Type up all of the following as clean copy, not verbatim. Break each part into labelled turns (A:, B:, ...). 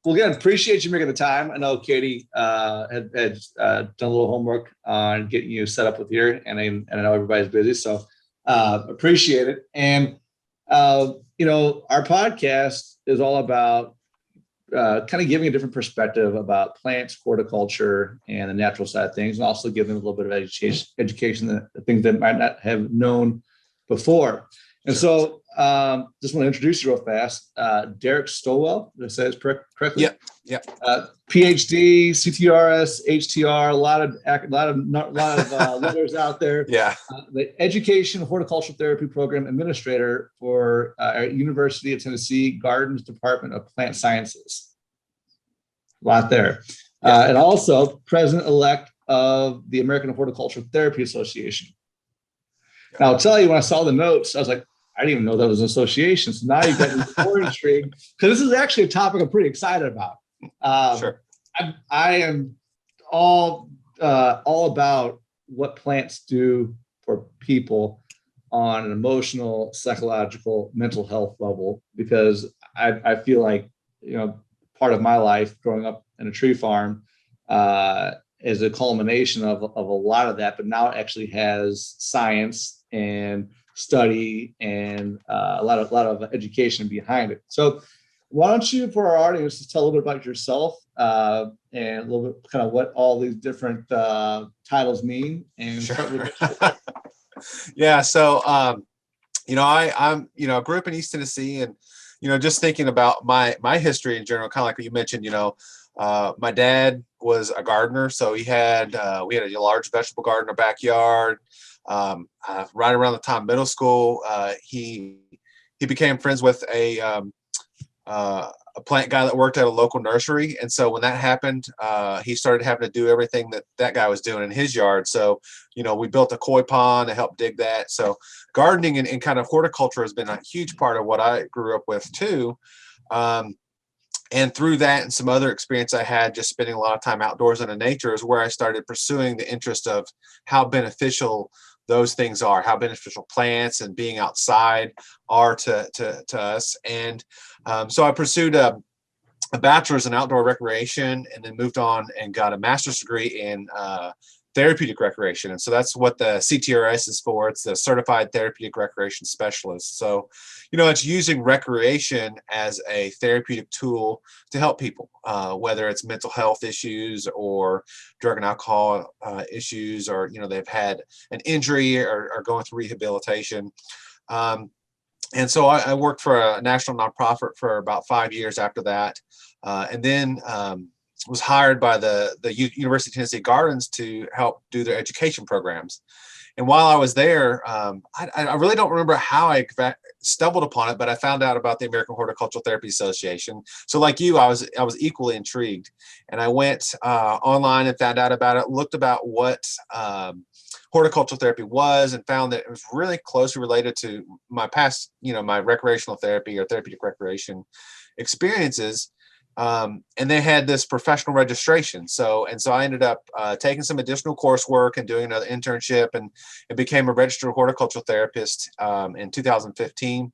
A: Well, again, appreciate you making the time. I know Katie had done a little homework on getting you set up with here, and I know everybody's busy, so appreciate it. And our podcast is all about kind of giving a different perspective about plants, horticulture, and the natural side of things, and also give them a little bit of education, the things that might not have known before. And so just want to introduce you real fast. Derrick Stowell, did I say this correctly?
B: Yeah.
A: Ph.D, CTRS, HTR, a lot of letters out there.
B: Yeah.
A: The Education Horticultural Therapy Program Administrator for University of Tennessee Gardens Department of Plant Sciences. A lot there.
B: Yeah.
A: And also President-elect of the American Horticultural Therapy Association. Now, I'll tell you, when I saw the notes, I was like, I didn't even know that was an association. So now you've got me more intrigued, because this is actually a topic I'm pretty excited about.
B: Sure.
A: I am all about what plants do for people on an emotional, psychological, mental health level, because I feel like, part of my life growing up in a tree farm is a culmination of a lot of that, but now it actually has science and study and a lot of education behind it. So why don't you, for our audience, just tell a little bit about yourself and a little bit kind of what all these different titles mean. And
B: sure. Yeah. So, I'm grew up in East Tennessee, and, just thinking about my history in general, kind of like what you mentioned, my dad was a gardener. So we had a large vegetable garden in our backyard. Right around the time middle school, he became friends with a plant guy that worked at a local nursery, and so when that happened, he started having to do everything that guy was doing in his yard. So we built a koi pond to help dig that. So gardening and kind of horticulture has been a huge part of what I grew up with too. And through that and some other experience I had just spending a lot of time outdoors in the nature is where I started pursuing the interest of how beneficial those things are, how beneficial plants and being outside are to us. And so I pursued a bachelor's in outdoor recreation, and then moved on and got a master's degree in therapeutic recreation. And so that's what the CTRS is for. It's the Certified Therapeutic Recreation Specialist. So, it's using recreation as a therapeutic tool to help people, whether it's mental health issues or drug and alcohol issues, or, they've had an injury or are going through rehabilitation. And so I worked for a national nonprofit for about 5 years after that. And then was hired by the University of Tennessee Gardens to help do their education programs. And while I was there, I really don't remember how I stumbled upon it, but I found out about the American Horticultural Therapy Association. So like you, I was equally intrigued, and I went online and found out about it, looked about what horticultural therapy was, and found that it was really closely related to my past, my recreational therapy or therapeutic recreation experiences. And they had this professional registration. So I ended up taking some additional coursework and doing another internship, and became a registered horticultural therapist in 2015.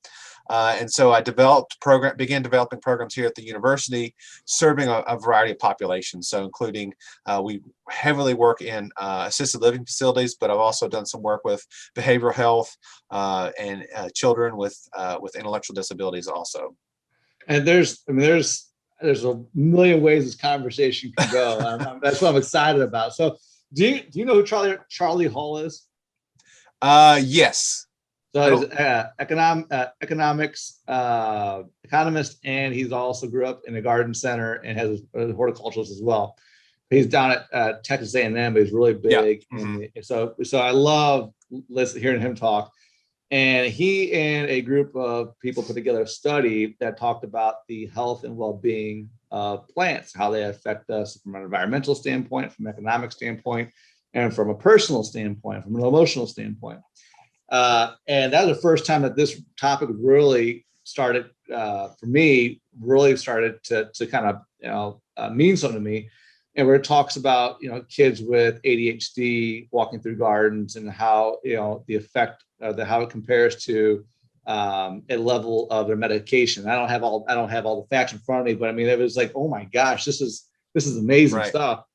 B: And so I began developing programs here at the university, serving a variety of populations. So including, we heavily work in assisted living facilities, but I've also done some work with behavioral health and children with intellectual disabilities also.
A: And there's a million ways this conversation can go. That's what I'm excited about. So do you know who Charlie Hall is?
B: Yes.
A: So he's economics economist, and he's also grew up in a garden center and has a horticulturalist as well. He's down at Texas A&M, but he's really big.
B: Yeah. Mm-hmm.
A: And so I love hearing him talk. And he and a group of people put together a study that talked about the health and well-being of plants, how they affect us from an environmental standpoint, from an economic standpoint, and from a personal standpoint, from an emotional standpoint. And that was the first time that this topic really started, for me, really started to kind of mean something to me. And where it talks about kids with ADHD walking through gardens, and how the effect how it compares to a level of their medication. I don't have all the facts in front of me, but I mean, it was like, oh my gosh, this is amazing
B: Right.
A: stuff.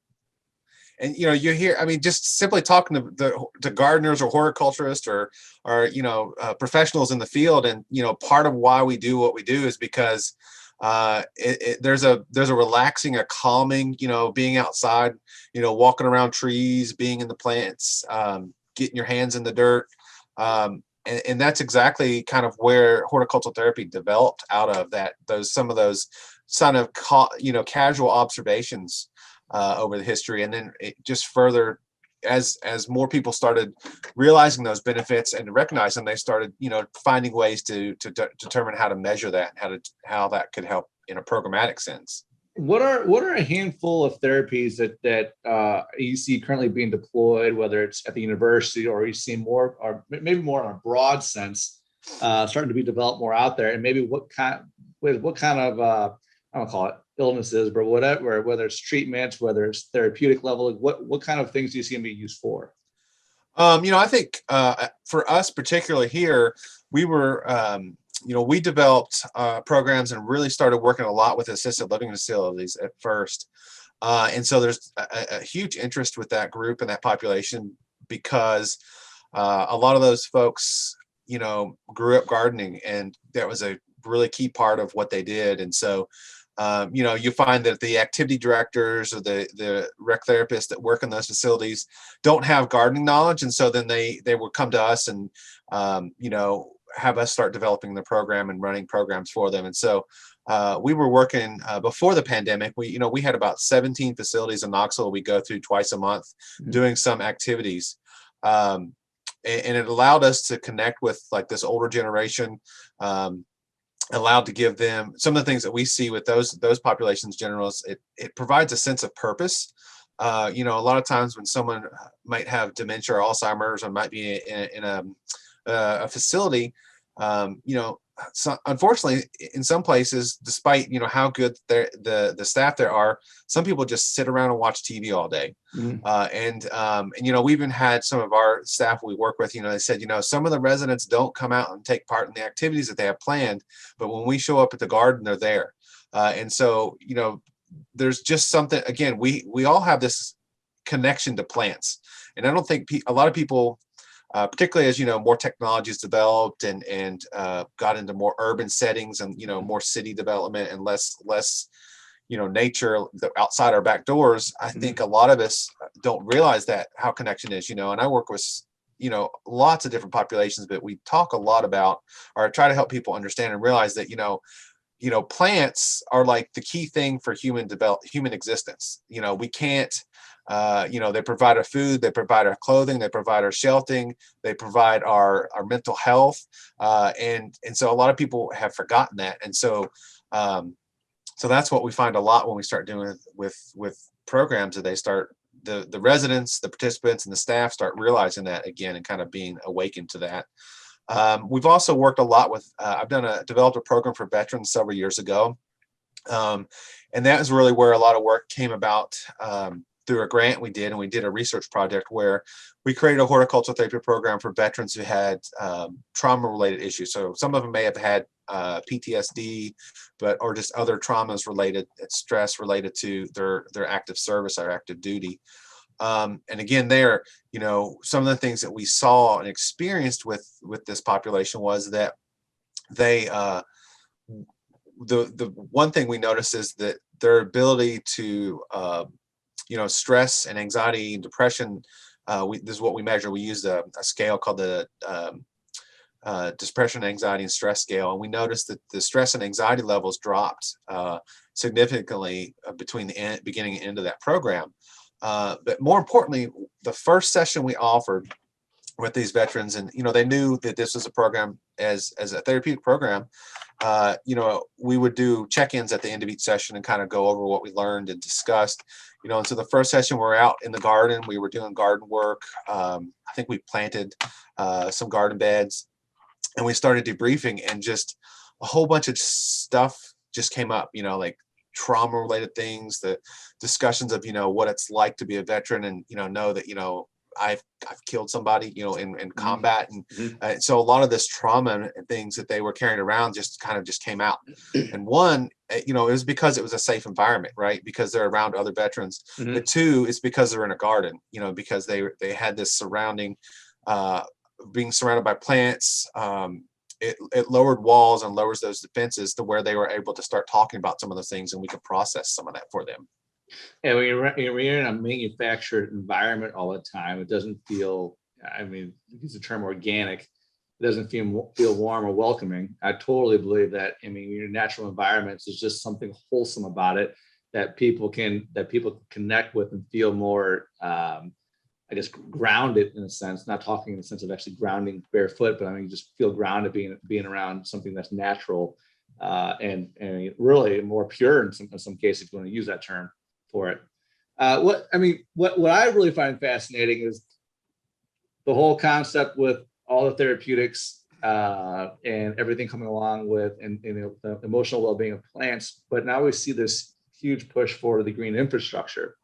B: And you hear, I mean, just simply talking to gardeners or horticulturists or professionals in the field, and part of why we do what we do is because there's a relaxing, a calming, being outside, walking around trees, being in the plants, getting your hands in the dirt, and that's exactly kind of where horticultural therapy developed out of that. Some of those kind of casual observations over the history, and then it just further, as more people started realizing those benefits and recognizing, they started finding ways to determine how to measure that, how that could help in a programmatic sense.
A: What are a handful of therapies that you see currently being deployed, whether it's at the university or you see more, or maybe more in a broad sense, starting to be developed more out there, and maybe what kind of I don't call it illnesses, but whatever, whether it's treatments, whether it's therapeutic level, what kind of things do you see them being used for?
B: I think for us particularly here, we were we developed programs and really started working a lot with assisted living facilities at first. And so there's a huge interest with that group and that population, because a lot of those folks, grew up gardening, and that was a really key part of what they did. And so, you find that the activity directors or the rec therapists that work in those facilities don't have gardening knowledge. And so then they would come to us and, have us start developing the program and running programs for them. And so we were working before the pandemic. We had about 17 facilities in Knoxville we go through twice a month, doing some activities. And it allowed us to connect with like this older generation, allowed to give them some of the things that we see with those populations generals. It provides a sense of purpose. A lot of times when someone might have dementia or Alzheimer's or might be in a facility, so unfortunately, in some places, despite how good the staff there are, some people just sit around and watch TV all day. And we even had some of our staff we work with. They said some of the residents don't come out and take part in the activities that they have planned, but when we show up at the garden, they're there. And so there's just something. Again, we all have this connection to plants, and I don't think a lot of people. Particularly as more technology is developed and got into more urban settings and more city development and less nature outside our back doors. I think a lot of us don't realize that how connection is. And I work with lots of different populations, but we talk a lot about, or try to help people understand and realize that plants are like the key thing for human existence. We can't. They provide our food, they provide our clothing, they provide our sheltering, they provide our mental health, and so a lot of people have forgotten that. And so that's what we find a lot when we start doing with programs, that they start the residents, the participants, and the staff start realizing that again and kind of being awakened to that. We've also worked a lot with I've developed a program for veterans several years ago, and that is really where a lot of work came about. Through a grant we did, and we did a research project where we created a horticultural therapy program for veterans who had trauma-related issues. So some of them may have had PTSD, or just other traumas related, stress related to their active service or active duty. And again, some of the things that we saw and experienced with this population was that they the one thing we noticed is that their ability to stress and anxiety and depression, this is what we measure. We use a scale called the depression, anxiety, and stress scale. And we noticed that the stress and anxiety levels dropped significantly between the beginning and end of that program. But more importantly, the first session we offered with these veterans, and they knew that this was a program as a therapeutic program. We would do check-ins at the end of each session and kind of go over what we learned and discussed. And so the first session, we're out in the garden. We were doing garden work. I think we planted some garden beds, and we started debriefing, and just a whole bunch of stuff just came up. Like trauma-related things, the discussions of what it's like to be a veteran, and know that I've killed somebody, you know, in combat, and
A: Mhm.
B: so a lot of this trauma and things that they were carrying around just kind of just came out. And one, you know, it was because it was a safe environment, right? Because they're around other veterans. But
A: Mhm.
B: two, it's because they're in a garden, you know, because they had this surrounding, being surrounded by plants. It lowered walls and lowers those defenses to where they were able to start talking about some of those things, and we could process some of that for them.
A: And when you're in a manufactured environment all the time, it doesn't feel, I mean, use the term organic, it doesn't feel warm or welcoming. I totally believe that. I mean, your natural environments is just something wholesome about it that people connect with and feel more, I guess, grounded in a sense. Not talking in the sense of actually grounding barefoot, but I mean, just feel grounded being around something that's natural, and really more pure in some cases, if you want to use that term for it. What I really find fascinating is the whole concept with all the therapeutics, and everything coming along with, and the emotional well-being of plants. But now we see this huge push for the green infrastructure.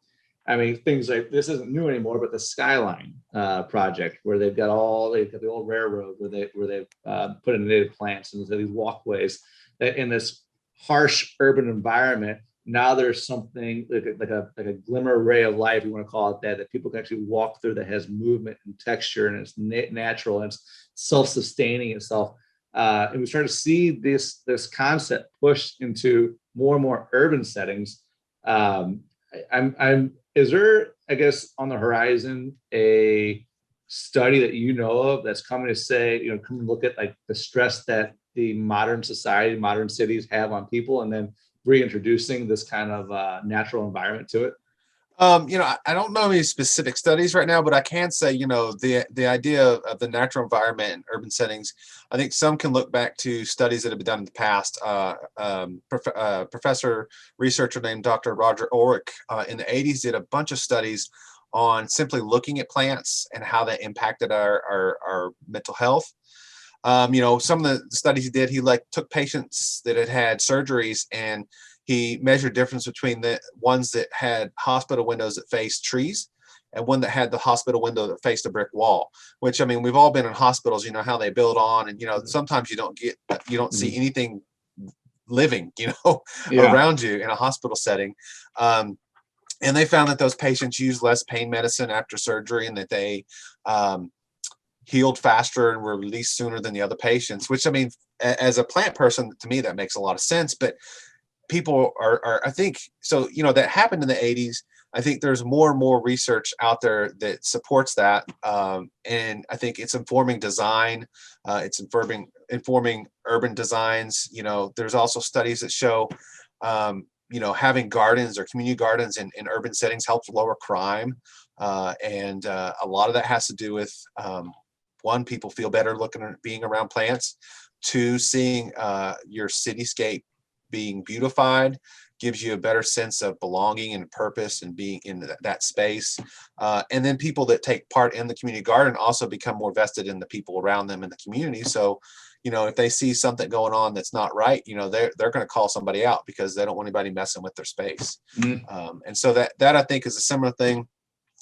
A: I mean, things like this isn't new anymore, but the Skyline project, where they've got the old railroad where they put in native plants and these walkways that in this harsh urban environment. Now there's something like a glimmer ray of life, you want to call it that people can actually walk through, that has movement and texture, and it's natural and it's self-sustaining itself. And we start to see this concept pushed into more and more urban settings. I'm Is there, I guess, on the horizon, a study that you know of that's coming to say, come and look at like the stress that the modern society, modern cities have on people, and then reintroducing this kind of natural environment to it?
B: You know, I don't know any specific studies right now, but I can say, you know, the idea of the natural environment in urban settings, I think some can look back to studies that have been done in the past. Professor researcher named Dr. Roger Ulrich in the 80s did a bunch of studies on simply looking at plants and how that impacted our mental health. You know, some of the studies he did, he like took patients that had had surgeries, and he measured difference between the ones that had hospital windows that faced trees and one that had the hospital window that faced a brick wall. Which, I mean, we've all been in hospitals, you know how they build on, and you know sometimes you don't see
A: Mhm.
B: anything living, you know,
A: Yeah.
B: around you in a hospital setting. Um, and they found that those patients used less pain medicine after surgery, and that they um, healed faster and were released sooner than the other patients. Which, I mean, as a plant person, to me that makes a lot of sense. But people are, I think, so, you know, that happened in the 80s. I think there's more and more research out there that supports that, and I think it's informing design. It's informing urban designs. You know, there's also studies that show, you know, having gardens or community gardens in urban settings helps lower crime, and a lot of that has to do with, one, people feel better looking at being around plants. Two, seeing your cityscape being beautified gives you a better sense of belonging and purpose and being in that space. And then people that take part in the community garden also become more vested in the people around them in the community. So, you know, if they see something going on that's not right, you know, they're going to call somebody out because they don't want anybody messing with their space.
A: Mhm.
B: And so that I think is a similar thing.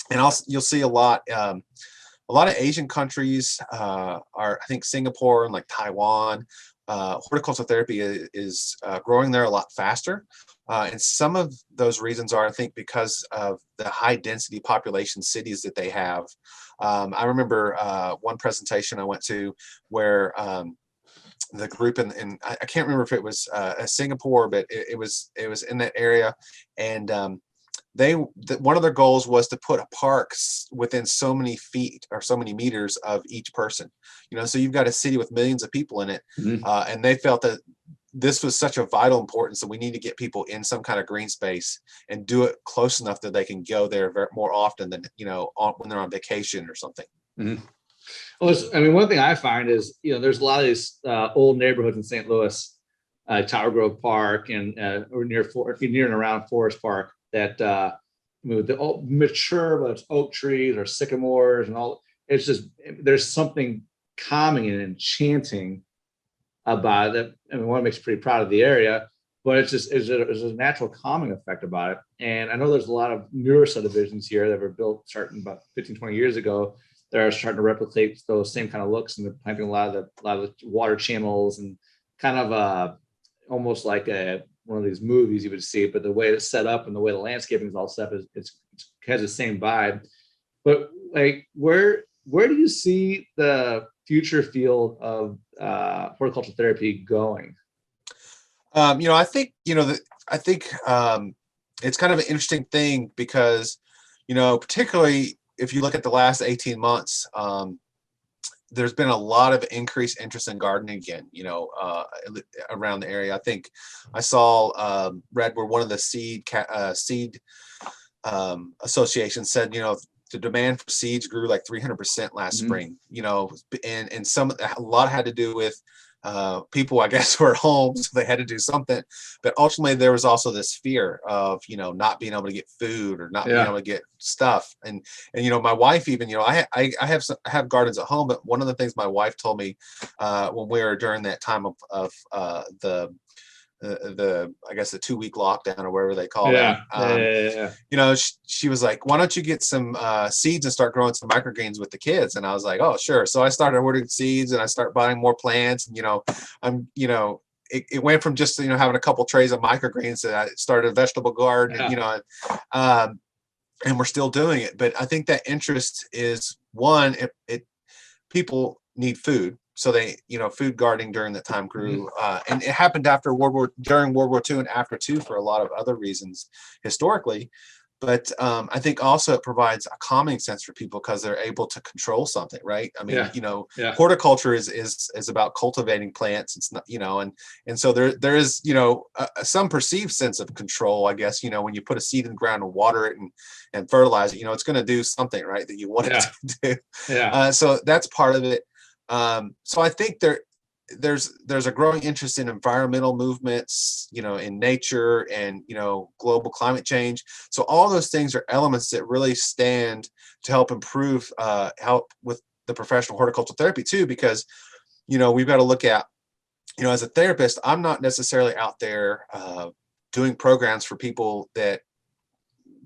B: And also you'll see a lot of Asian countries, are, I think, Singapore and like Taiwan, horticultural therapy is growing there a lot faster. And some of those reasons are, I think, because of the high density population cities that they have. I remember one presentation I went to where the group in I can't remember if it was Singapore, but it was in that area. And one of their goals was to put parks within so many feet or so many meters of each person. You know, so you've got a city with millions of people in it,
A: Mhm.
B: and they felt that this was such a vital importance that we need to get people in some kind of green space and do it close enough that they can go there more often than, you know, when they're on vacation or something.
A: Mhm. Well, I mean, one thing I find is, there's a lot of these old neighborhoods in St. Louis, Tower Grove Park, and or near and around Forest Park, that the old, mature, whether it's oak trees or sycamores and all. It's just, there's something calming and enchanting about it. I mean, one makes me pretty proud of the area. but it's just there's a natural calming effect about it. And I know there's a lot of newer subdivisions here that were built starting about 15, 20 years ago that are starting to replicate those same kind of looks, and they're planting a lot of the water channels and kind of almost like one of these movies you would see, but the way it's set up and the way the landscaping is all set up it has the same vibe. But like, where do you see the future field of horticultural therapy going?
B: I think, it's kind of an interesting thing because, particularly if you look at the last 18 months, there's been a lot of increased interest in gardening again, around the area. I think I saw read where one of the seed associations said, the demand for seeds grew like 300% last spring, and a lot had to do with people, I guess, were at home, so they had to do something. But ultimately, there was also this fear of, not being able to get food or not being able to get stuff. And my wife even, I have gardens at home, but one of the things my wife told me when we were during that time of the I guess the 2-week lockdown or whatever they call that. She was like, why don't you get some seeds and start growing some microgreens with the kids? And I was like, oh, sure. So I started ordering seeds and I started buying more plants, and it went from just having a couple trays of microgreens that I started a vegetable garden, and we're still doing it. But I think that interest is one, it people need food. So they, food gardening during that time grew, and it happened during World War II and after too, for a lot of other reasons historically. But I think also it provides a calming sense for people because they're able to control something, right? I mean, horticulture is about cultivating plants. It's not, and so there is, some perceived sense of control, I guess, when you put a seed in the ground and water it and fertilize it, it's going to do something, right, that you want it to do. So that's part of it. So I think there's a growing interest in environmental movements, in nature and, global climate change. So all those things are elements that really stand to help improve, help with the professional horticultural therapy too, because, we've got to look at, as a therapist, I'm not necessarily out there, doing programs for people that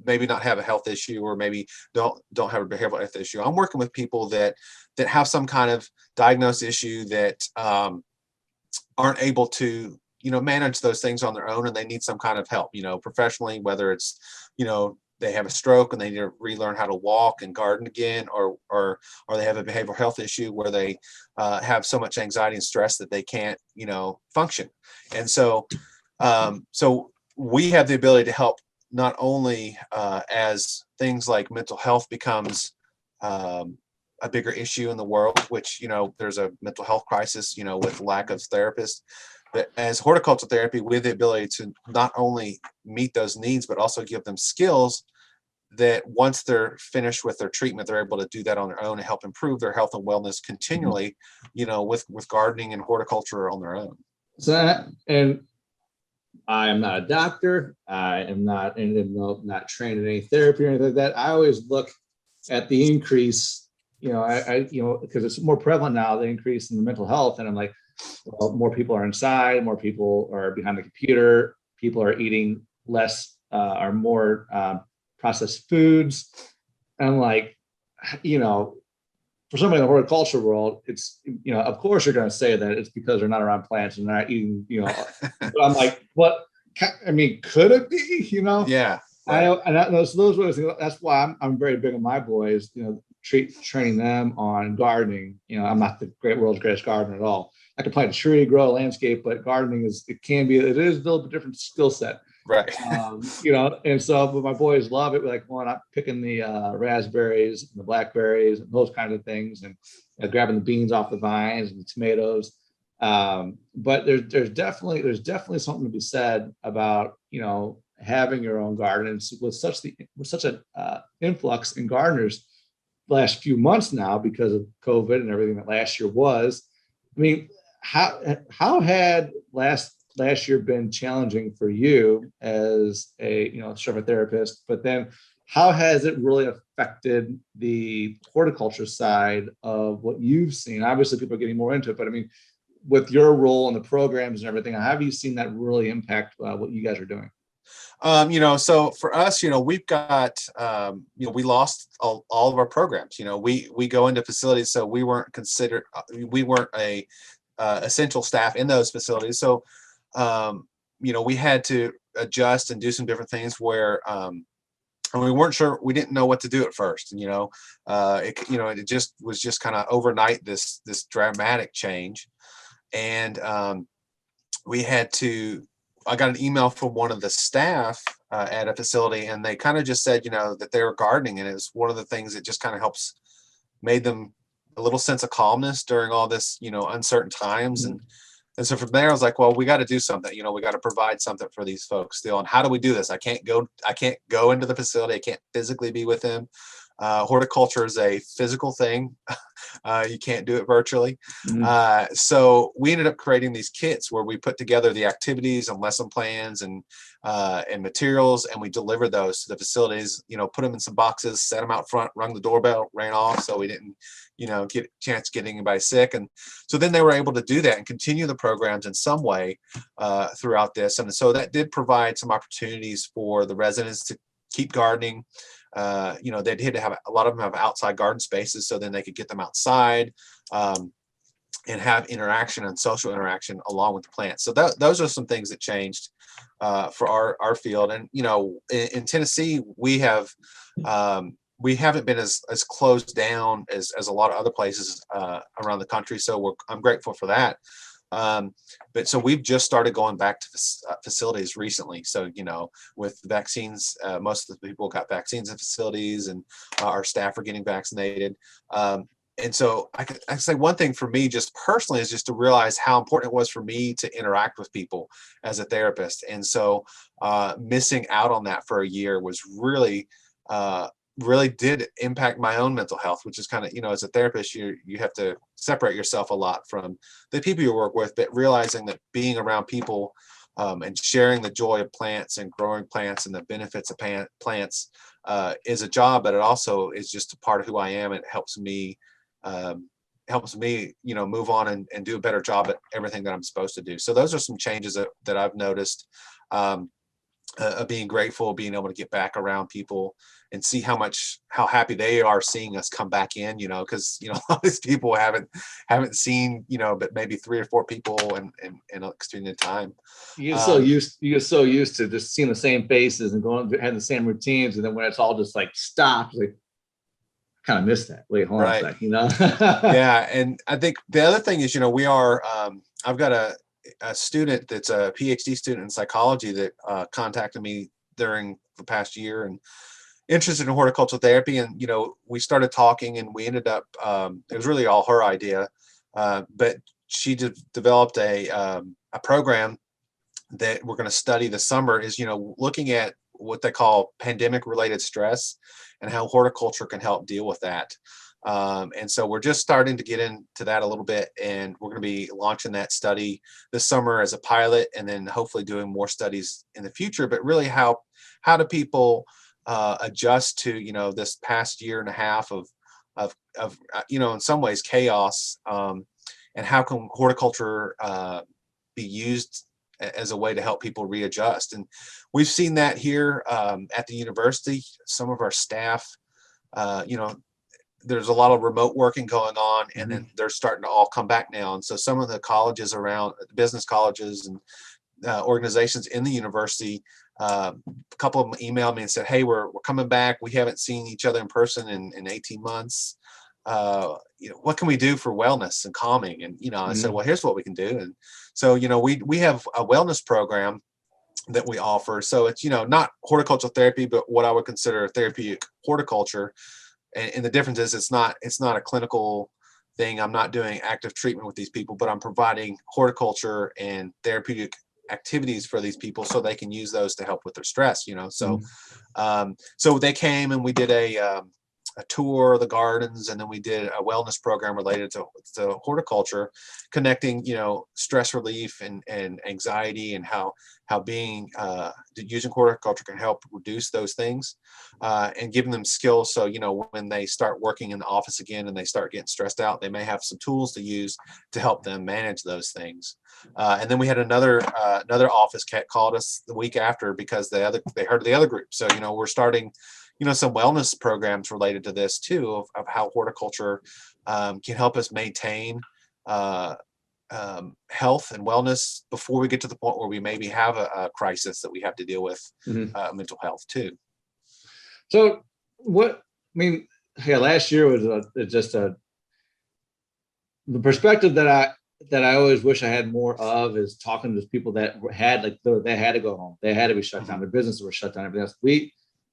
B: maybe not have a health issue or maybe don't have a behavioral health issue. I'm working with people that have some kind of diagnosed issue that aren't able to, manage those things on their own, and they need some kind of help, professionally, whether it's, they have a stroke and they need to relearn how to walk and garden again, or they have a behavioral health issue where they have so much anxiety and stress that they can't, function. And so, so we have the ability to help not only as things like mental health becomes a bigger issue in the world, which, there's a mental health crisis, with lack of therapists, but as horticultural therapy, we have the ability to not only meet those needs, but also give them skills that once they're finished with their treatment, they're able to do that on their own and help improve their health and wellness continually, with gardening and horticulture on their own.
A: So, and I am not a doctor. I am not trained in any therapy or anything like that. I always look at the increase, because it's more prevalent now, the increase in the mental health. And I'm like, well, more people are inside, more people are behind the computer, people are eating less or more processed foods. And I'm like, for somebody in the horticulture world, it's, of course you're going to say that it's because they're not around plants and they're not eating, but I'm like, what? I mean, could it be,
B: Yeah.
A: Right. I know, so those are, that's why I'm very big on my boys, training them on gardening. I'm not the world's greatest gardener at all. I can plant a tree, grow a landscape, but gardening it is a little bit different skill set.
B: Right.
A: And so, but my boys love it. Like, well, I'm picking the raspberries and the blackberries and those kinds of things, and grabbing the beans off the vines and the tomatoes. But there's definitely something to be said about, having your own garden. And with such an influx in gardeners the last few months now because of COVID and everything that last year was. I mean, how had last year been challenging for you as a sort of a therapist, but then how has it really affected the horticulture side of what you've seen? Obviously people are getting more into it, but I mean, with your role in the programs and everything, how have you seen that really impact what you guys are doing?
B: So for us, we've got, we lost all of our programs. We go into facilities, so we weren't considered, we weren't a essential staff in those facilities. So, we had to adjust and do some different things where, and we weren't sure, we didn't know what to do at first. It just was just kind of overnight, this dramatic change. And we had to, I got an email from one of the staff at a facility, and they kind of just said, that they were gardening, and it was one of the things that just kind of made them a little sense of calmness during all this, uncertain times. And so from there, I was like, well, we got to do something. We got to provide something for these folks still. And how do we do this? I can't go into the facility. I can't physically be with them. Horticulture is a physical thing. You can't do it virtually. So we ended up creating these kits where we put together the activities and lesson plans and materials, and we delivered those to the facilities, put them in some boxes, set them out front, rung the doorbell, ran off, so we didn't, get a chance of getting anybody sick. And so then they were able to do that and continue the programs in some way throughout this. And so that did provide some opportunities for the residents to keep gardening. They did have, a lot of them have outside garden spaces, so then they could get them outside and have interaction and social interaction along with the plants. So those are some things that changed for our field. And in Tennessee, we haven't been as closed down as a lot of other places around the country. So I'm grateful for that. But so we've just started going back to facilities recently. So, with vaccines, most of the people got vaccines in facilities, and our staff are getting vaccinated. And so I could say one thing for me just personally is just to realize how important it was for me to interact with people as a therapist. And so missing out on that for a year was really did impact my own mental health, which is kind of, as a therapist, you have to separate yourself a lot from the people you work with, but realizing that being around people and sharing the joy of plants and growing plants and the benefits of plants is a job, but it also is just a part of who I am. It helps me, move on and do a better job at everything that I'm supposed to do. So those are some changes that I've noticed. Being grateful, being able to get back around people and see how happy they are seeing us come back in, because all these people haven't seen, but maybe 3 or 4 people in an extended time.
A: You get so used to just seeing the same faces and having the same routines, and then when it's all just like stopped, like kind of miss that. Wait, hold on a sec,
B: Yeah, and I think the other thing is, we are. I've got a student that's a Ph.D. student in psychology that contacted me during the past year and interested in horticultural therapy. And, we started talking, and we ended up, it was really all her idea, but she developed a program that we're going to study this summer is, looking at what they call pandemic related stress and how horticulture can help deal with that. And so we're just starting to get into that a little bit, and we're going to be launching that study this summer as a pilot, and then hopefully doing more studies in the future. But really, how do people adjust to this past year and a half of in some ways chaos, and how can horticulture be used as a way to help people readjust? And we've seen that here at the university. Some of our staff, there's a lot of remote working going on, and then they're starting to all come back now. And so some of the colleges around, business colleges and organizations in the university, a couple of them emailed me and said, hey, we're coming back. We haven't seen each other in person in 18 months. What can we do for wellness and calming? And, I said, well, here's what we can do. And so, we have a wellness program that we offer. So it's, not horticultural therapy, but what I would consider therapeutic horticulture. And the difference is it's not a clinical thing. I'm not doing active treatment with these people, but I'm providing horticulture and therapeutic activities for these people so they can use those to help with their stress, So, so they came and we did a tour of the gardens, and then we did a wellness program related to horticulture, connecting, stress relief and anxiety, and how being using horticulture can help reduce those things, and giving them skills. So, when they start working in the office again and they start getting stressed out, they may have some tools to use to help them manage those things. And then we had another office cat called us the week after because they heard of the other group. So, we're starting, some wellness programs related to this too, of how horticulture can help us maintain health and wellness before we get to the point where we maybe have a crisis that we have to deal with, mental health too.
A: So last year was the perspective that I always wish I had more of is talking to people that had they had to go home. They had to be shut down. Their businesses were shut down. Everything else.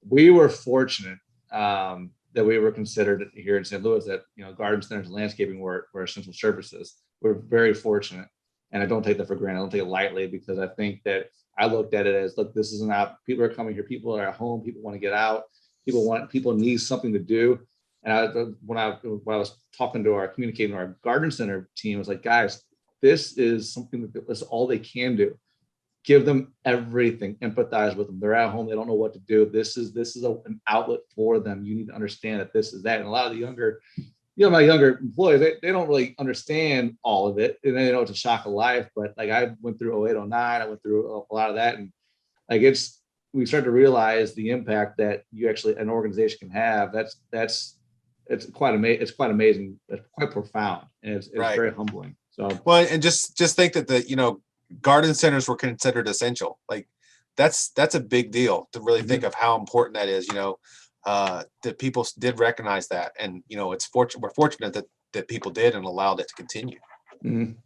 A: We were fortunate that we were considered here in St. Louis that, garden centers and landscaping were essential services. We're very fortunate. And I don't take that for granted. I don't take it lightly, because I think that I looked at it as, look, this isn't out. People are coming here. People are at home. People want to get out. People need something to do. And when I was communicating to our garden center team, I was like, guys, this is something that's all they can do. Give them everything, empathize with them. They're at home. They don't know what to do. This is an outlet for them. You need to understand that this is that. And a lot of the younger, my younger employees, they don't really understand all of it. And they know it's a shock of life, but like I went through 08, 09, I went through a lot of that. And like, we start to realize the impact that an organization can have. It's quite amazing. It's quite amazing. It's quite profound. And it's
B: Right.
A: very humbling. So,
B: well, and just think that garden centers were considered essential. Like that's a big deal to really think of how important that is, that people did recognize that. And, we're fortunate that people did and allowed it to continue.
A: One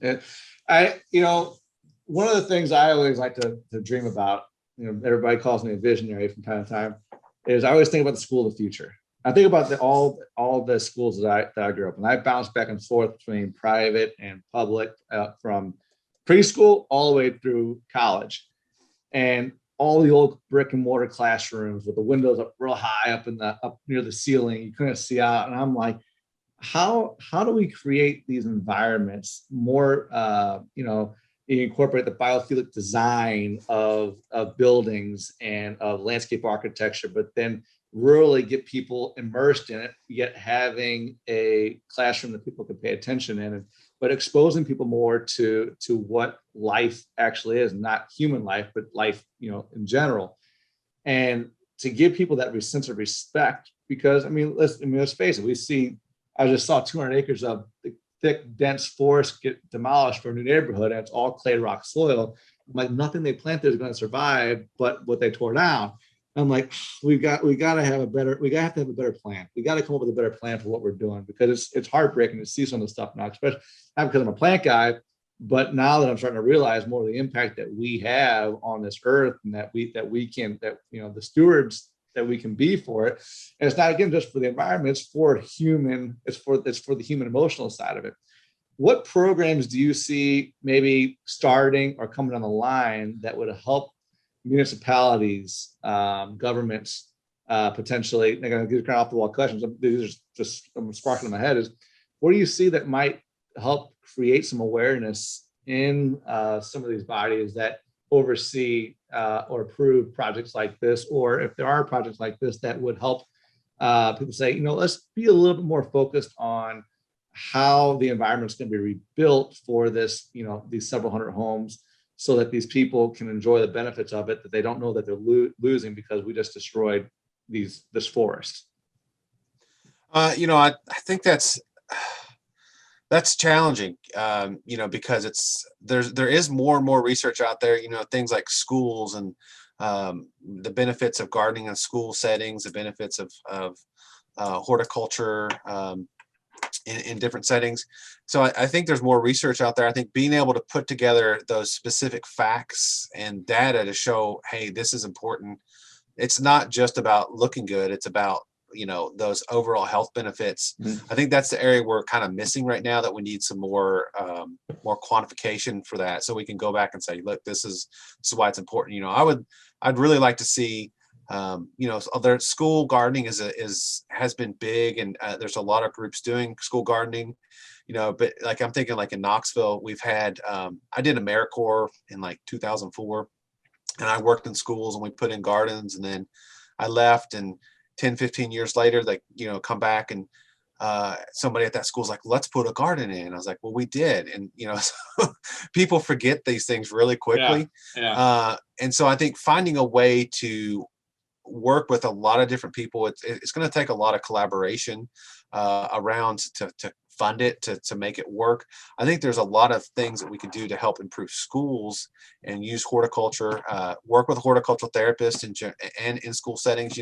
A: of the things I always like to dream about, everybody calls me a visionary from time to time, is I always think about the school of the future. I think about all the schools that I grew up in. I bounced back and forth between private and public, from preschool all the way through college, and all the old brick and mortar classrooms with the windows up real high up near the ceiling. You couldn't see out. And I'm like, how do we create these environments more, you incorporate the biophilic design of buildings and of landscape architecture, but then really get people immersed in it, yet having a classroom that people can pay attention in, but exposing people more to what life actually is, not human life, but life, in general. And to give people that sense of respect, because let's face it, I just saw 200 acres of thick, dense forest get demolished for a new neighborhood, and it's all clay rock soil. I'm like, nothing they planted is going to survive but what they tore down. I'm like, we got to have a better plan. We got to come up with a better plan for what we're doing, because it's heartbreaking to see some of the stuff now, especially not because I'm a plant guy, but now that I'm starting to realize more of the impact that we have on this earth, and the stewards that we can be for it. And it's not, again, just for the environment, it's for the human emotional side of it. What programs do you see maybe starting or coming down the line that would help municipalities, governments, potentially? They're going to get kind of off the wall questions. These are just sparking in my head. Is what do you see that might help create some awareness in some of these bodies that oversee or approve projects like this, or if there are projects like this that would help people say, let's be a little bit more focused on how the environment's going to be rebuilt for this, these several hundred homes, so that these people can enjoy the benefits of it, that they don't know that they're losing because we just destroyed this forest.
B: I think that's challenging, because there is more and more research out there, things like schools and the benefits of gardening in school settings, the benefits of horticulture in different settings. So I think there's more research out there. I think being able to put together those specific facts and data to show, hey, this is important. It's not just about looking good. It's about those overall health benefits. I think that's the area we're kind of missing right now, that we need some more quantification for that, so we can go back and say, look, this is why it's important. I'd really like to see Their school gardening has been big, and there's a lot of groups doing school gardening. But like I'm thinking, like in Knoxville, we've had I did AmeriCorps in like 2004, and I worked in schools and we put in gardens, and then I left, and 10, 15 years later, like come back, and somebody at that school's like, let's put a garden in. I was like, well, we did. And so people forget these things really quickly.
A: Yeah.
B: And so I think finding a way to work with a lot of different people, it's going to take a lot of collaboration around to fund it, to make it work. I think there's a lot of things that we can do to help improve schools and use horticulture, work with horticultural therapists and in school settings,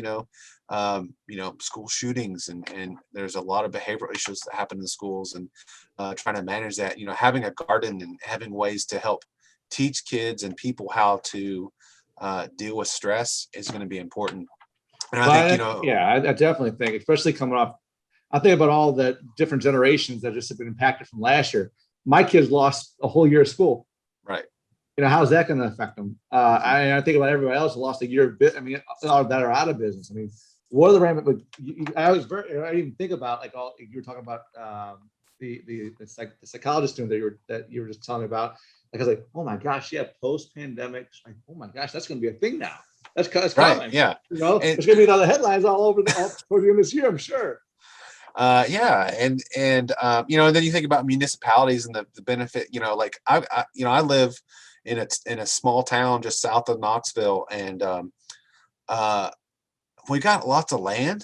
B: school shootings, and there's a lot of behavioral issues that happen in the schools, and trying to manage that, having a garden and having ways to help teach kids and people how to deal with stress is going to be important. And I think,
A: I definitely think, especially coming off, I think about all the different generations that just have been impacted from last year. My kids lost a whole year of school.
B: Right.
A: How's that going to affect them? I think about everybody else who lost a year of business. I mean, all that are out of business. I mean, what are the ramifications? I even think about, like, all you were talking about the psychologist student that you were just telling me about. Like, I was like, oh my gosh, yeah, post-pandemic. Like, oh my gosh, that's going to be a thing now. That's
B: right,
A: coming.
B: yeah.
A: There's going to be another headlines all towards the end of this year, I'm sure.
B: And then you think about municipalities and the benefit. Like I live in a small town just south of Knoxville, and we got lots of land,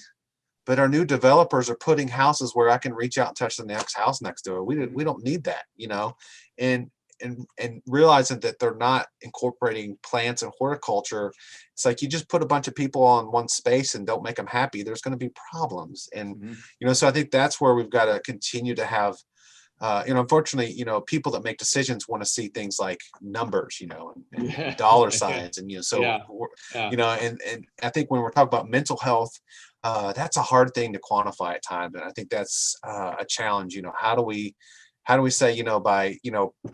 B: but our new developers are putting houses where I can reach out and touch the next house next door. We don't need that, and realizing that they're not incorporating plants and horticulture. It's like, you just put a bunch of people on one space and don't make them happy, there's going to be problems. And so I think that's where we've got to continue to have unfortunately, people that make decisions want to see things like numbers, and dollar signs, and and I think when we're talking about mental health, that's a hard thing to quantify at times, and I think that's a challenge. How do we say, by,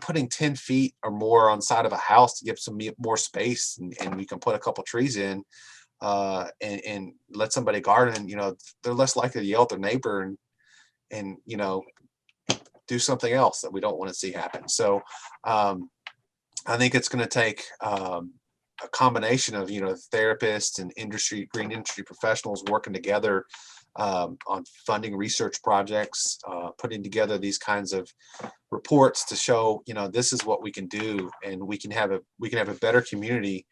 B: putting 10 feet or more on side of a house to give some more space, and we can put a couple trees in, and let somebody garden, they're less likely to yell at their neighbor and do something else that we don't want to see happen. So I think it's going to take a combination of, therapists and green industry professionals working together on funding research projects, putting together these kinds of reports to show, this is what we can do, and we can have a better community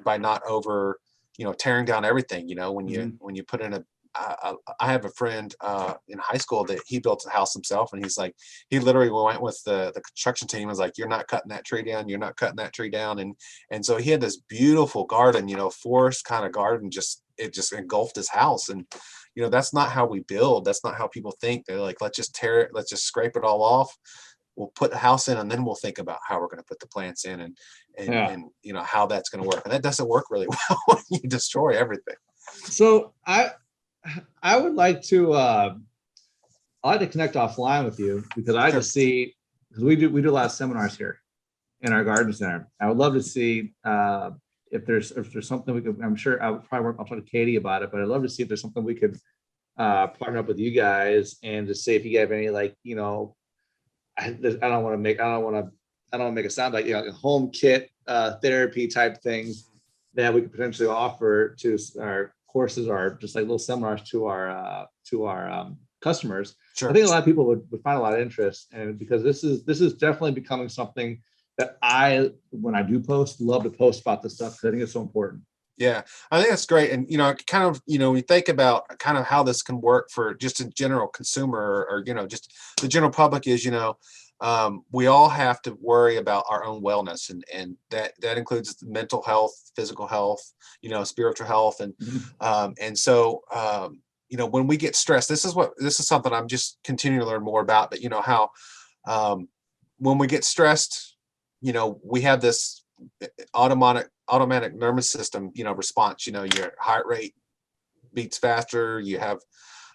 B: by not over, tearing down everything. When you put in I have a friend in high school that he built a house himself, and he's like, he literally went with the construction team, was like, you're not cutting that tree down, you're not cutting that tree down, and so he had this beautiful garden, forest kind of garden, it just engulfed his house. And that's not how we build. That's not how people think. They're like, let's just tear it, let's just scrape it all off, we'll put the house in, and then we'll think about how we're going to put the plants in, and how that's going to work. And that doesn't work really well when you destroy everything.
A: So I would like to I'd like to connect offline with you, because I just see, because we do a lot of seminars here in our garden center. I would love to see if there's something we could. I'm sure I'll talk to Katie about it, but I'd love to see if there's something we could partner up with you guys, and to see if you have any, like, I don't want to make it sound like, home kit therapy type things that we could potentially offer to our courses, or just like little seminars to our customers. Sure. I think a lot of people would find a lot of interest, and because this is definitely becoming something that when I do post, love to post about this stuff, because I think it's so important.
B: Yeah, I think that's great. And, kind of, when you think about kind of how this can work for just a general consumer, or just the general public, is, we all have to worry about our own wellness, and that includes mental health, physical health, spiritual health. And, and so, when we get stressed, this is something I'm just continuing to learn more about, but how, when we get stressed, we have this automatic nervous system, response. Your heart rate beats faster. You have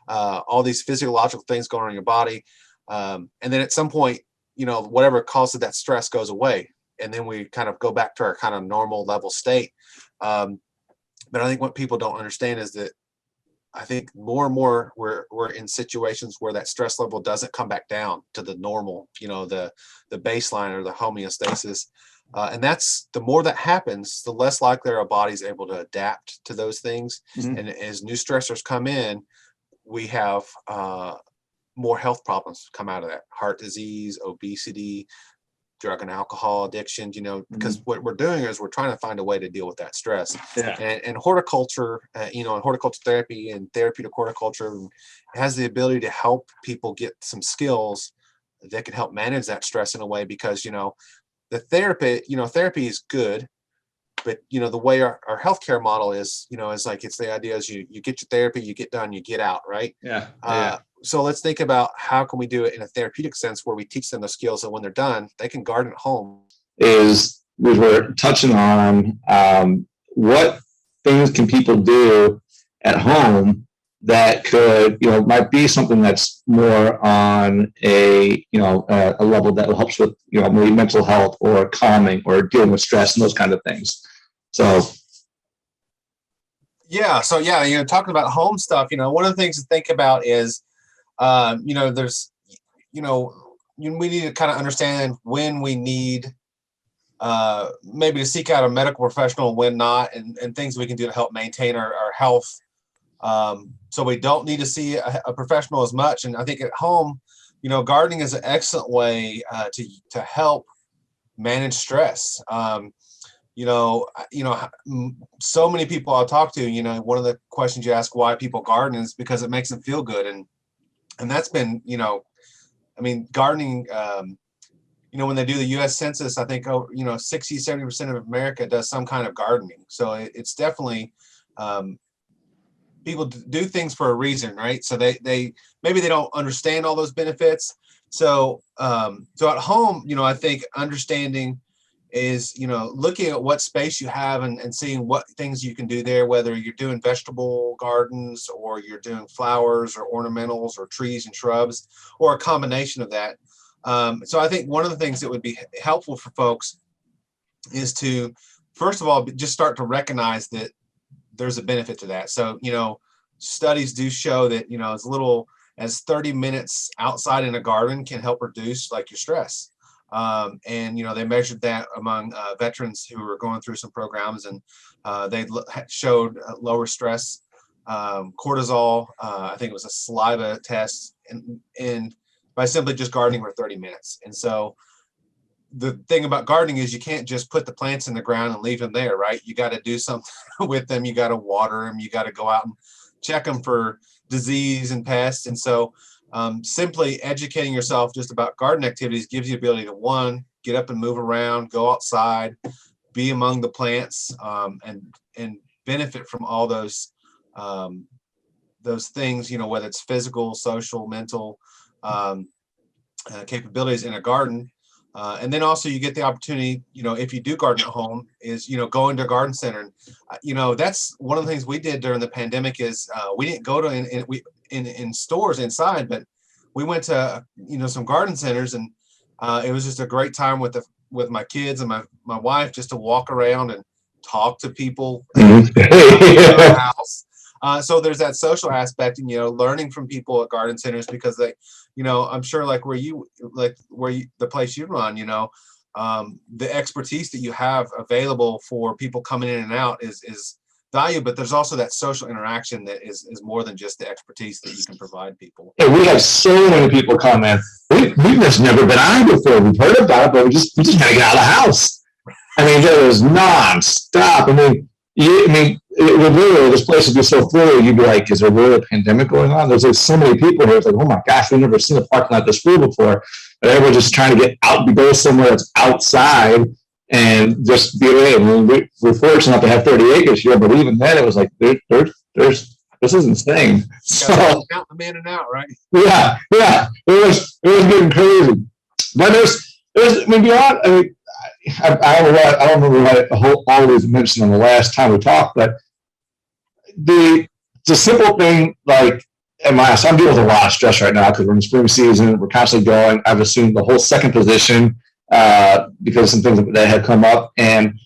B: all these physiological things going on in your body, and then at some point, whatever causes that stress goes away, and then we kind of go back to our kind of normal level state. But I think what people don't understand is that I think more and more we're in situations where that stress level doesn't come back down to the normal, the baseline or the homeostasis. And that's, the more that happens, the less likely our body's able to adapt to those things.
A: Mhm.
B: And as new stressors come in, we have more health problems come out of that: heart disease, obesity, drug and alcohol addiction, because what we're doing is we're trying to find a way to deal with that stress.
A: Yeah.
B: And horticulture, and horticulture therapy and therapeutic horticulture has the ability to help people get some skills that can help manage that stress in a way, because, the therapy is good, but, the way our healthcare model is, is like, it's the idea is you get your therapy, you get done, you get out, right?
A: Yeah.
B: So let's think about how can we do it in a therapeutic sense where we teach them the skills that when they're done, they can garden at home.
A: Is we were touching on what things can people do at home that could, might be something that's more on a level that helps with, maybe mental health or calming or dealing with stress and those kind of things. So
B: talking about home stuff, one of the things to think about is, there's, we need to kind of understand when we need maybe to seek out a medical professional and when not, and things we can do to help maintain our health. So we don't need to see a professional as much. And I think at home, gardening is an excellent way to help manage stress. So many people I'll talk to, one of the questions you ask why people garden is because it makes them feel good. And that's been, gardening, when they do the U.S. Census, I think, 60-70% of America does some kind of gardening. So it's definitely, people do things for a reason, right? So they maybe they don't understand all those benefits. So at home, I think understanding is, looking at what space you have and seeing what things you can do there, whether you're doing vegetable gardens or you're doing flowers or ornamentals or trees and shrubs or a combination of that. So I think one of the things that would be helpful for folks is to, first of all, just start to recognize that there's a benefit to that. So, studies do show that, as little as 30 minutes outside in a garden can help reduce like your stress. And they measured that among veterans who were going through some programs, and they showed lower stress, cortisol. I think it was a saliva test, and by simply just gardening for 30 minutes. And so the thing about gardening is you can't just put the plants in the ground and leave them there, right? You got to do something with them. You got to water them. You got to go out and check them for disease and pests. And so simply educating yourself just about garden activities gives you the ability to, one, get up and move around, go outside, be among the plants, and benefit from all those things, whether it's physical, social, mental capabilities in a garden. And then also you get the opportunity, if you do garden at home, is, going to a garden center. And, that's one of the things we did during the pandemic is we didn't go to in stores inside, but we went to, some garden centers, and it was just a great time with my kids and my wife, just to walk around and talk to people in our house. So there's that social aspect, and, learning from people at garden centers, because they, I'm sure like the place you run, the expertise that you have available for people coming in and out is valuable, but there's also that social interaction that is more than just the expertise that you can provide people.
A: Yeah, we have so many people come in. We've just never been on before. We've heard about it, but we just gotta get out of the house. I mean, it was nonstop. It would literally, this place would be so full, you'd be like, is there really a pandemic going on? There's like so many people here. It's like, oh my gosh, we've never seen a parking lot this full before. But everyone's just trying to get out, to go somewhere that's outside and just be away. We're fortunate enough to have 30 acres here, but even then it was like, this is insane. So
B: count them in and out, right?
A: Yeah. It was getting crazy. But beyond, I don't remember what all these mentioned on the last time we talked, but the simple thing, like I'm dealing with a lot of stress right now because we're in spring season. We're constantly going. I've assumed the whole second position because of some things that had come up. And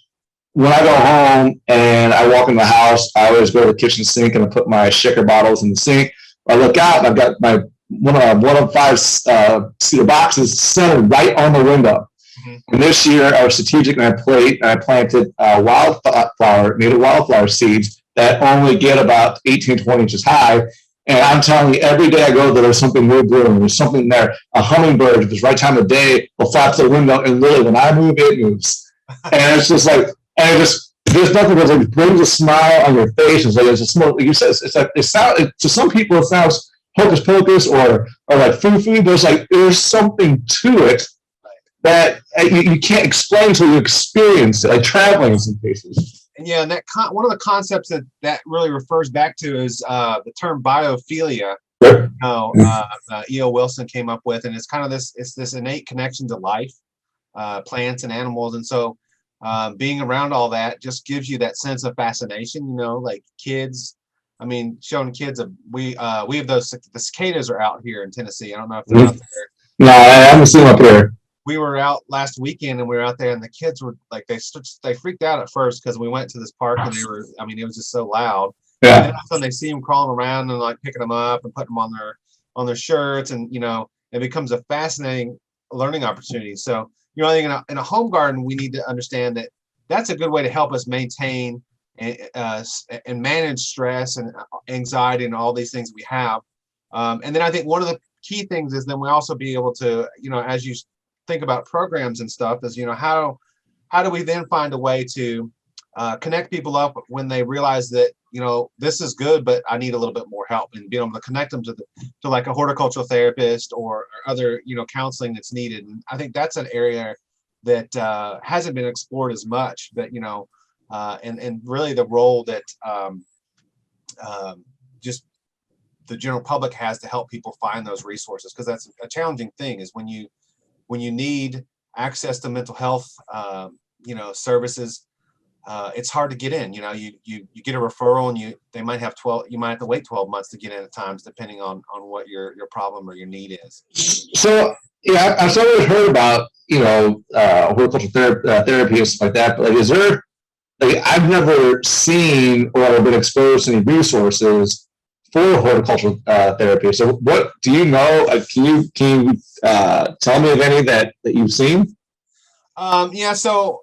A: when I go home and I walk in the house, I always go to the kitchen sink and I put my shaker bottles in the sink. I look out and I've got my one of five cedar boxes centered right on the window.
B: Mhm.
A: And this year I was strategic and I planted native wildflower seeds that only get about 18, 20 inches high. And I'm telling you, every day I go there, there's something new blooming. There's something there. A hummingbird, if it's the right time of day, will flap to the window, and literally when I move, it moves. And it's just like, and it just, there's nothing that like brings a smile on your face. It's like, it's just like you said, it's like, to some people, it sounds hocus pocus or like foo-foo, but it's like, there's something to it that you can't explain until you experience it, like traveling in some cases.
B: And yeah, and that one of the concepts that really refers back to is the term biophilia. E.O. Wilson came up with, and it's kind of this innate connection to life, plants and animals, and so being around all that just gives you that sense of fascination. Like kids. I mean, showing kids we have the cicadas are out here in Tennessee. I don't know if they're out there.
A: No, I haven't seen them up here.
B: We were out last weekend and we were out there and the kids were like, they freaked out at first because we went to this park and it was just so loud.
A: Yeah.
B: And then all of a sudden they see them crawling around and like picking them up and putting them on their shirts, and it becomes a fascinating learning opportunity. So I think in a home garden we need to understand that that's a good way to help us maintain and manage stress and anxiety and all these things we have. And then I think one of the key things is then we also be able to, as you think about programs and stuff, is how do we then find a way to connect people up when they realize that this is good, but I need a little bit more help, and be able to connect them to like a horticultural therapist or other counseling that's needed. And I think that's an area that hasn't been explored as much, but and really the role that just the general public has to help people find those resources, because that's a challenging thing is when you need access to mental health, services, it's hard to get in. You get a referral and they might have you might have to wait 12 months to get in at times, depending on what your problem or your need is.
A: So yeah, I've always heard about horticultural therapy and stuff like that, but is there I've never seen or been exposed to any resources for horticultural therapy. So what do you know? Can you tell me of any that you've seen?
B: Yeah, so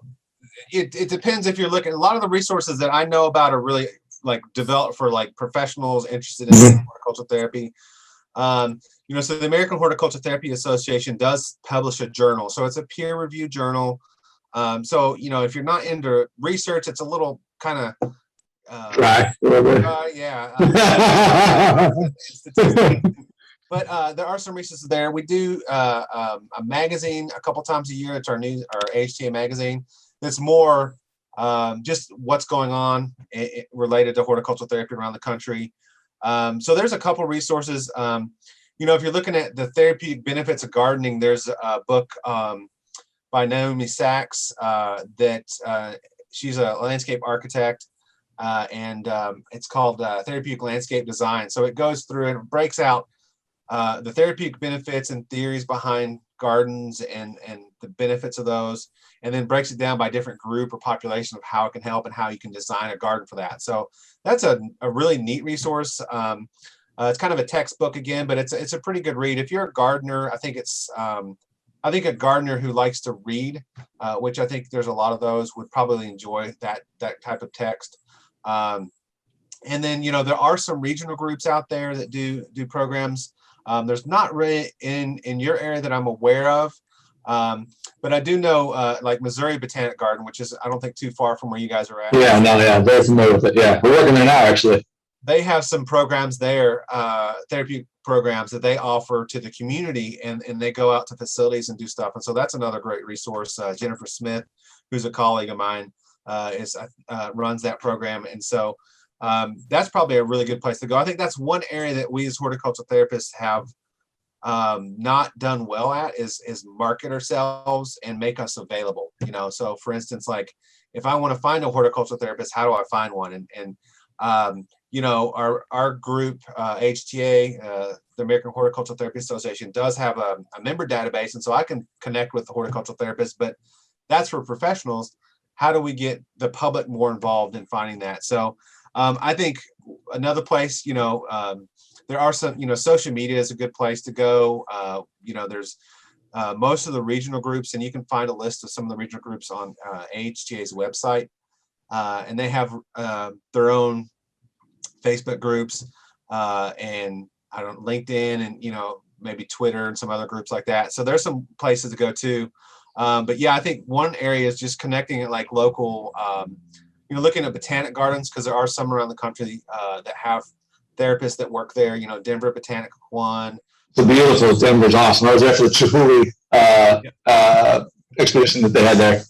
B: it depends if you're looking. A lot of the resources that I know about are really like developed for like professionals interested in horticultural therapy. So the American Horticultural Therapy Association does publish a journal. So it's a peer-reviewed journal. So if you're not into research, it's a little kind of
A: Right.
B: But there are some resources there. We do a magazine a couple times a year. It's our HTA magazine. That's more just what's going on related to horticultural therapy around the country. So there's a couple resources. If you're looking at the therapeutic benefits of gardening, there's a book by Naomi Sachs that she's a landscape architect. And it's called Therapeutic Landscape Design. So it goes through and breaks out the therapeutic benefits and theories behind gardens and the benefits of those, and then breaks it down by different group or population of how it can help and how you can design a garden for that. So that's a really neat resource. It's kind of a textbook again, but it's a pretty good read. If you're a gardener, I think a gardener who likes to read, which I think there's a lot of those, would probably enjoy that type of text. And then, there are some regional groups out there that do programs. There's not really in your area that I'm aware of. But I do know like Missouri Botanic Garden, which is, I don't think too far from where you guys are at.
A: Yeah, very familiar with it. Yeah, we're working there now, actually.
B: They have some programs there, therapeutic programs that they offer to the community, and they go out to facilities and do stuff. And so that's another great resource. Jennifer Smith, who's a colleague of mine, runs that program. And so that's probably a really good place to go. I think that's one area that we as horticultural therapists have not done well at is market ourselves and make us available. So for instance, like if I want to find a horticultural therapist, how do I find one? And our group, HTA, the American Horticultural Therapy Association, does have a member database, and so I can connect with the horticultural therapist, but that's for professionals. how do we get the public more involved in finding that? So I think another place, there are some, social media is a good place to go. There's most of the regional groups, and you can find a list of some of the regional groups on AHTA's website, and they have their own Facebook groups and LinkedIn, and maybe Twitter and some other groups like that. So there's some places to go to. But yeah, I think one area is just connecting it like local, looking at botanic gardens, because there are some around the country that have therapists that work there. Denver Botanic one.
A: It's beautiful. Denver's awesome. I was there for the Chihuly expedition that they had there.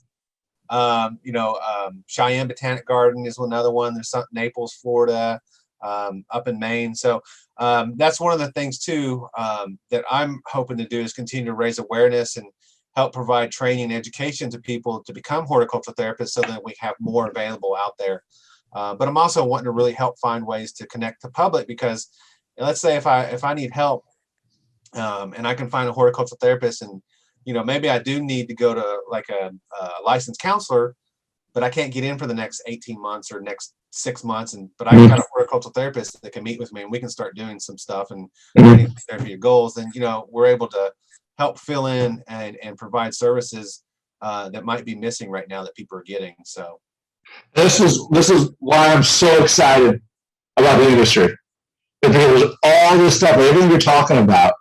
B: Cheyenne Botanic Garden is another one. There's some Naples, Florida, up in Maine. So that's one of the things too that I'm hoping to do, is continue to raise awareness and help provide training and education to people to become horticultural therapists, so that we have more available out there. But I'm also wanting to really help find ways to connect the public, because let's say if I need help and I can find a horticultural therapist, and maybe I do need to go to like a licensed counselor, but I can't get in for the next 18 months or next 6 months, but I got a horticultural therapist that can meet with me, and we can start doing some stuff and creating therapy goals. Then we're able to help fill in and provide services that might be missing right now that people are getting. So
A: this is why I'm so excited about the industry, because all this stuff, everything you're talking about,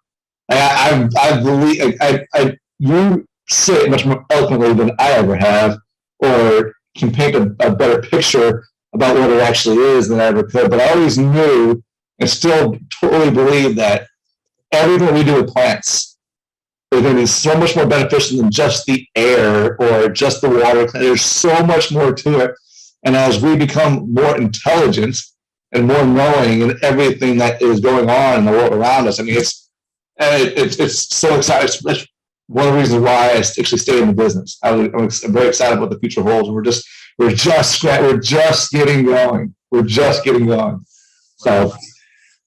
A: I believe you say it much more eloquently than I ever have, or can paint a better picture about what it actually is than I ever could. But I always knew and still totally believe that everything we do with plants is going to be so much more beneficial than just the air or just the water. There's so much more to it. And as we become more intelligent and more knowing in everything that is going on in the world around us, I mean, it's so exciting. It's one of the reasons why I actually stayed in the business. I'm very excited about the future holds. And we're just getting going. We're just getting going. So.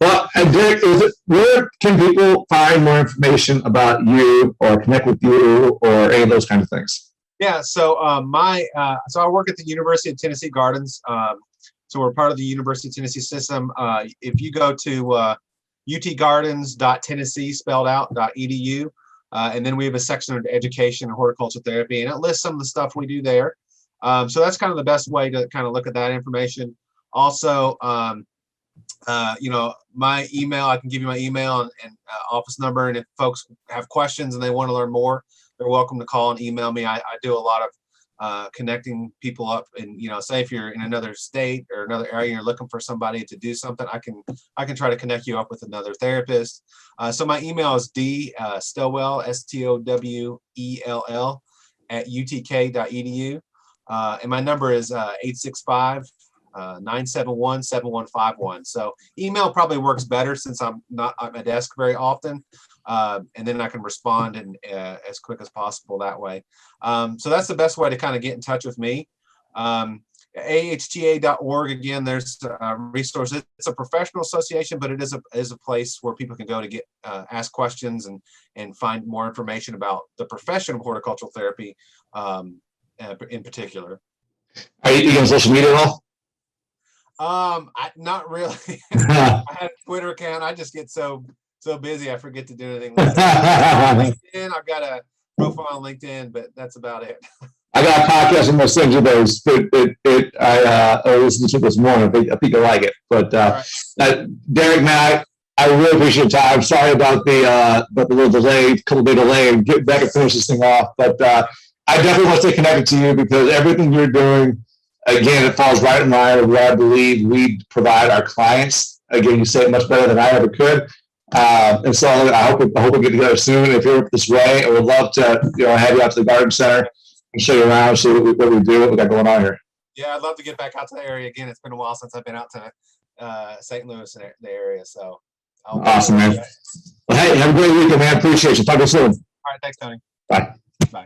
A: Well, Derrick, where can people find more information about you or connect with you or any of those kinds of things?
B: Yeah, so so I work at the University of Tennessee Gardens. So we're part of the University of Tennessee system. If you go to utgardens.tennessee spelled out .edu, and then we have a section of education and horticultural therapy, and it lists some of the stuff we do there. So that's kind of the best way to kind of look at that information. Also, my email, I can give you my email and office number. And if folks have questions and they want to learn more, they're welcome to call and email me. I do a lot of connecting people up, and say if you're in another state or another area, you're looking for somebody to do something, I can try to connect you up with another therapist. So my email is Stowell, Stowell @utk.edu. And my number is 865-971-7151. So email probably works better, since I'm not at my desk very often. And then I can respond as quick as possible that way. So that's the best way to kind of get in touch with me. AHTA.org, again, there's resources. It's a professional association, but it is a place where people can go to get ask questions and find more information about the profession of horticultural therapy in particular.
A: Are you on social media at all?
B: Not really. I had a Twitter account. I just get so busy I forget to do anything like that. LinkedIn, I've got a profile on LinkedIn, but that's about it.
A: I got a podcast. I'm gonna send you those. I listened to this morning. I think you'll like it. But Derrick, man, I really appreciate your time. Sorry about the little delay, couple day delay, and get back and finish this thing off. But I definitely want to stay connected to you, because everything you're doing, again, it falls right in line with what I believe we provide our clients. Again, you say it much better than I ever could. And so I hope we get together soon. If you're up this way, I would love to have you out to the garden center and show you around, see what we do, what we got going on here.
B: Yeah, I'd love to get back out to the area again. It's been a while since I've been out to St. Louis and the area. So
A: awesome, man. Well, hey, have a great weekend, man. Appreciate you. Talk to you soon.
B: All right, thanks, Tony.
A: Bye.
B: Bye.